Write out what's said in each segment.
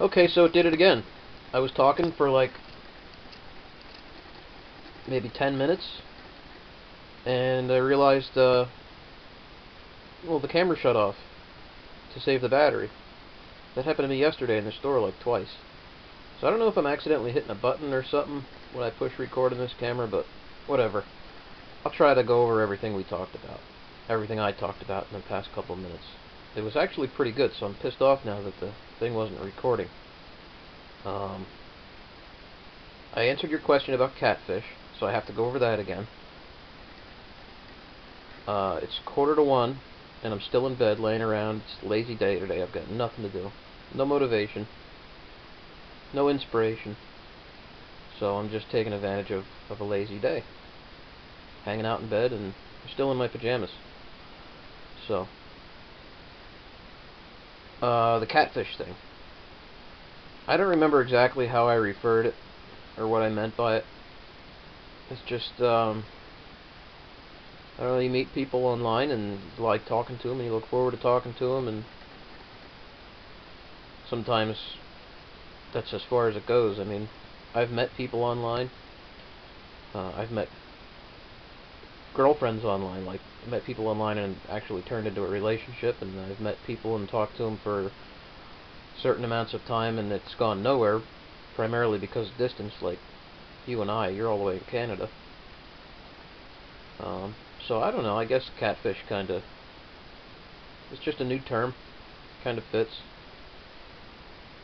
Okay, so it did it again. I was talking for like maybe 10 minutes, and I realized, well, the camera shut off to save the battery. That happened to me yesterday in the store like twice. So I don't know if I'm accidentally hitting a button or something when I push record on this camera, but whatever. I'll try to go over everything we talked about. Everything I talked about in the past couple of minutes. It was actually pretty good, so I'm pissed off now that the thing wasn't recording. I answered your question about catfish, so I have to go over that again. It's 1:45, and I'm still in bed, laying around. It's a lazy day today. I've got nothing to do. No motivation. No inspiration. So I'm just taking advantage of a lazy day. Hanging out in bed, and I'm still in my pajamas. So, the catfish thing. I don't remember exactly how I referred it, or what I meant by it. It's just, I don't know, you meet people online and you like talking to them and you look forward to talking to them, and sometimes that's as far as it goes. I mean, I've met people online. I've met girlfriends online, like I met people online and actually turned into a relationship, and I've met people and talked to them for certain amounts of time and it's gone nowhere, primarily because of distance, like you and you're all the way in Canada. So I don't know, I guess catfish kinda, it's just a new term, kinda fits.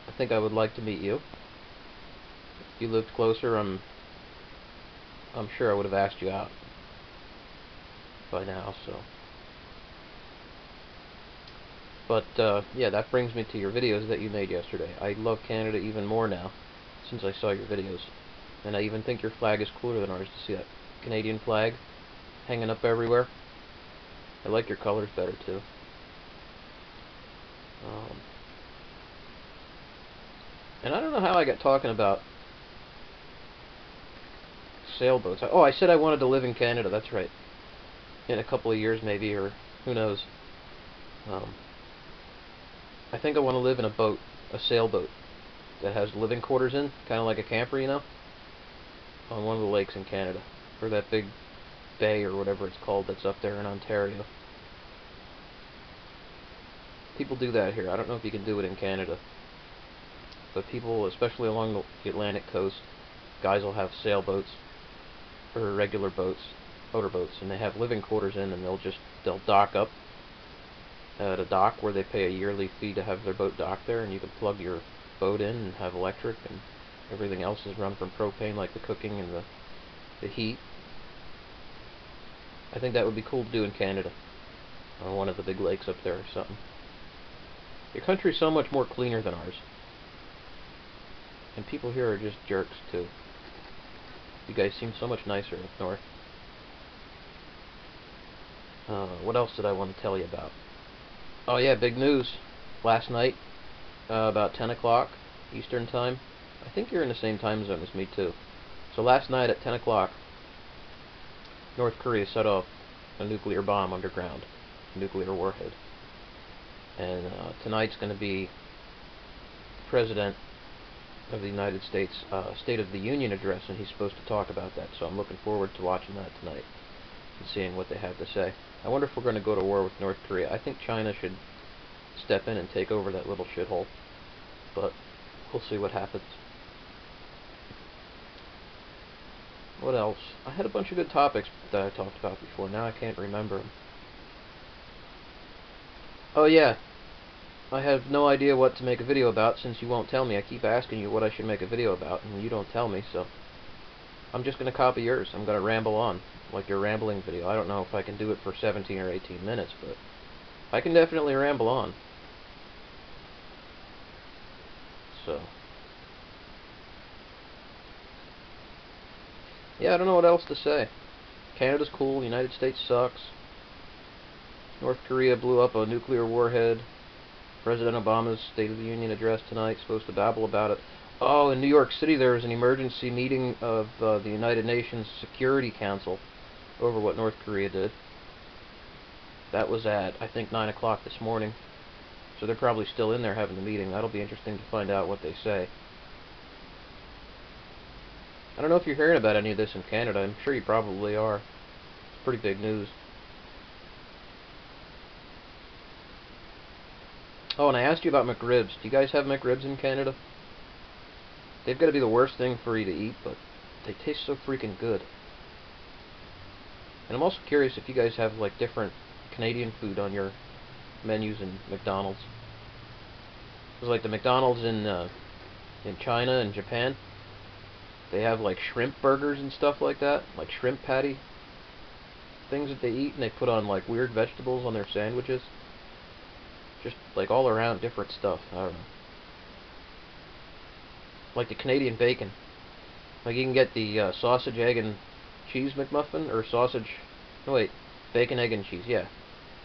I think I would like to meet you. If you lived closer, I'm sure I would have asked you out by now, so. But, yeah, that brings me to your videos that you made yesterday. I love Canada even more now, since I saw your videos. And I even think your flag is cooler than ours. To see that Canadian flag hanging up everywhere. I like your colors better, too. And I don't know how I got talking about sailboats. Oh, I said I wanted to live in Canada, that's right. In a couple of years, maybe, or who knows. I think I want to live in a boat, a sailboat, that has living quarters in, kind of like a camper, you know, on one of the lakes in Canada, or that big bay, or whatever it's called, that's up there in Ontario. People do that here. I don't know if you can do it in Canada, but people, especially along the Atlantic coast, guys will have sailboats, or regular boats, motorboats, and they have living quarters in, and they'll dock up at a dock where they pay a yearly fee to have their boat docked there, and you can plug your boat in and have electric, and everything else is run from propane, like the cooking and the heat. I think that would be cool to do in Canada, on one of the big lakes up there or something. Your country's so much more cleaner than ours, and people here are just jerks too. You guys seem so much nicer up north. What else did I want to tell you about? Oh yeah, big news. Last night, about 10 o'clock Eastern Time. I think you're in the same time zone as me too. So last night at 10 o'clock, North Korea set off a nuclear bomb underground, a nuclear warhead. And tonight's going to be President of the United States State of the Union address, and he's supposed to talk about that. So I'm looking forward to watching that tonight and seeing what they have to say. I wonder if we're going to go to war with North Korea. I think China should step in and take over that little shithole, but we'll see what happens. What else? I had a bunch of good topics that I talked about before. Now I can't remember them. Oh yeah, I have no idea what to make a video about since you won't tell me. I keep asking you what I should make a video about, and you don't tell me, so I'm just going to copy yours. I'm going to ramble on, like your rambling video. I don't know if I can do it for 17 or 18 minutes, but I can definitely ramble on. So, yeah, I don't know what else to say. Canada's cool, the United States sucks. North Korea blew up a nuclear warhead. President Obama's State of the Union address tonight, supposed to babble about it. Oh, in New York City there was an emergency meeting of the United Nations Security Council over what North Korea did. That was at, I think, 9 o'clock this morning. So they're probably still in there having the meeting. That'll be interesting to find out what they say. I don't know if you're hearing about any of this in Canada. I'm sure you probably are. It's pretty big news. Oh, and I asked you about McRibs. Do you guys have McRibs in Canada? They've got to be the worst thing for you to eat, but they taste so freaking good. And I'm also curious if you guys have like different Canadian food on your menus in McDonald's. Because like the McDonald's in China and Japan, they have like shrimp burgers and stuff like that, like shrimp patty things that they eat, and they put on like weird vegetables on their sandwiches. Just like all around different stuff. I don't know. Like the Canadian bacon. Like you can get the sausage, egg, and cheese McMuffin, or sausage... No wait, bacon, egg, and cheese. Yeah.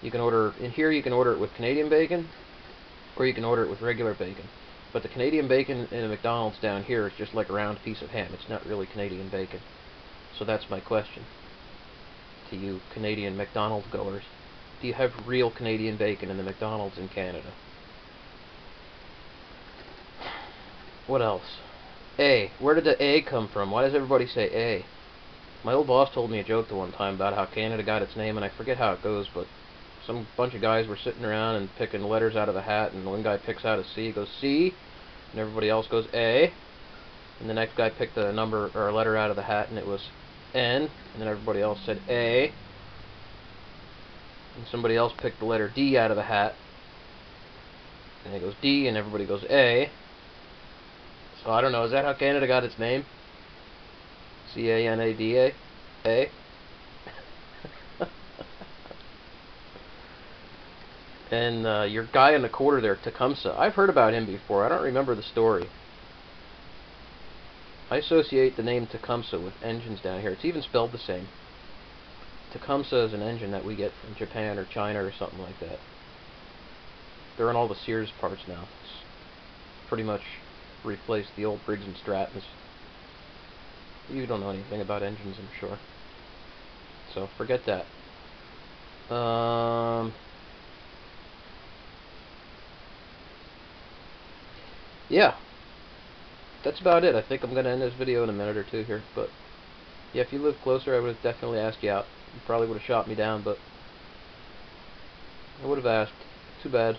You can order... In here you can order it with Canadian bacon, or you can order it with regular bacon. But the Canadian bacon in a McDonald's down here is just like a round piece of ham. It's not really Canadian bacon. So that's my question to you Canadian McDonald's goers. Do you have real Canadian bacon in the McDonald's in Canada? What else? A. Where did the A come from? Why does everybody say A? My old boss told me a joke the one time about how Canada got its name, and I forget how it goes, but some bunch of guys were sitting around and picking letters out of a hat, and one guy picks out a C, goes C, and everybody else goes A, and the next guy picked a number or a letter out of the hat, and it was N, and then everybody else said A, and somebody else picked the letter D out of the hat, and it goes D, and everybody goes A. So I don't know, is that how Canada got its name? C-A-N-A-D-A? A? And your guy in the quarter there, Tecumseh, I've heard about him before. I don't remember the story. I associate the name Tecumseh with engines down here. It's even spelled the same. Tecumseh is an engine that we get from Japan or China or something like that. They're in all the Sears parts now. It's pretty much replaced the old Briggs and Strattons. You don't know anything about engines, I'm sure. So forget that. Yeah. That's about it. I think I'm going to end this video in a minute or two here. But yeah, if you lived closer, I would have definitely asked you out. You probably would have shot me down, but I would have asked. Too bad.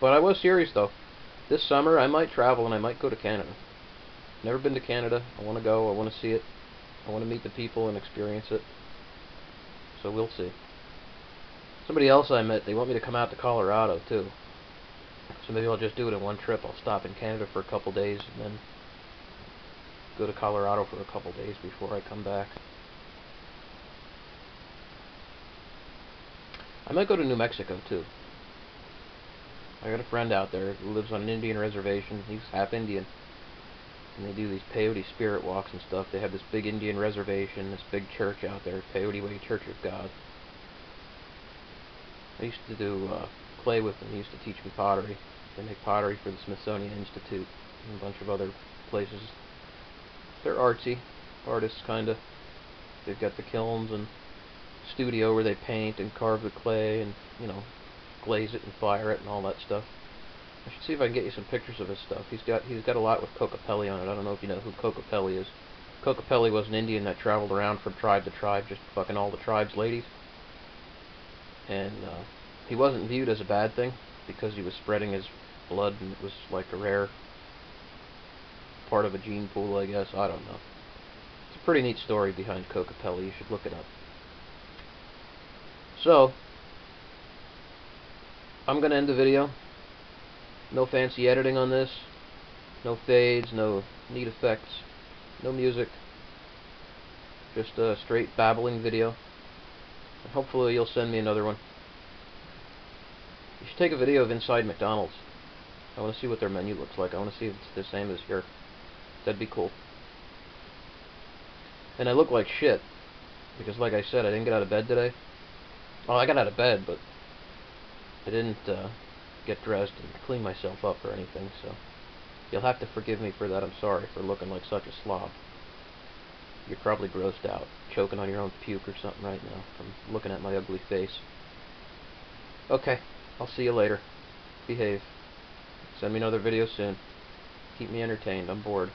But I was serious, though. This summer, I might travel and I might go to Canada. Never been to Canada. I want to go. I want to see it. I want to meet the people and experience it. So we'll see. Somebody else I met, they want me to come out to Colorado, too. So maybe I'll just do it in one trip. I'll stop in Canada for a couple days and then go to Colorado for a couple days before I come back. I might go to New Mexico, too. I got a friend out there who lives on an Indian reservation. He's half Indian. And they do these peyote spirit walks and stuff. They have this big Indian reservation, this big church out there, Peyote Way Church of God. I used to do play with them. He used to teach me pottery. They make pottery for the Smithsonian Institute and a bunch of other places. They're artsy, artists kinda. They've got the kilns and studio where they paint and carve the clay and, you know, glaze it and fire it and all that stuff. I should see if I can get you some pictures of his stuff. He's got a lot with Kokopelli on it. I don't know if you know who Kokopelli is. Kokopelli was an Indian that traveled around from tribe to tribe, just fucking all the tribe's ladies. And he wasn't viewed as a bad thing because he was spreading his blood, and it was like a rare part of a gene pool, I guess. I don't know. It's a pretty neat story behind Kokopelli. You should look it up. So, I'm going to end the video. No fancy editing on this. No fades, no neat effects, no music. Just a straight babbling video. And hopefully you'll send me another one. You should take a video of inside McDonald's. I want to see what their menu looks like. I want to see if it's the same as here. That'd be cool. And I look like shit. Because like I said, I didn't get out of bed today. Well, I got out of bed, but I didn't get dressed and clean myself up or anything, so you'll have to forgive me for that. I'm sorry for looking like such a slob. You're probably grossed out, choking on your own puke or something right now from looking at my ugly face. Okay, I'll see you later. Behave. Send me another video soon. Keep me entertained. I'm bored.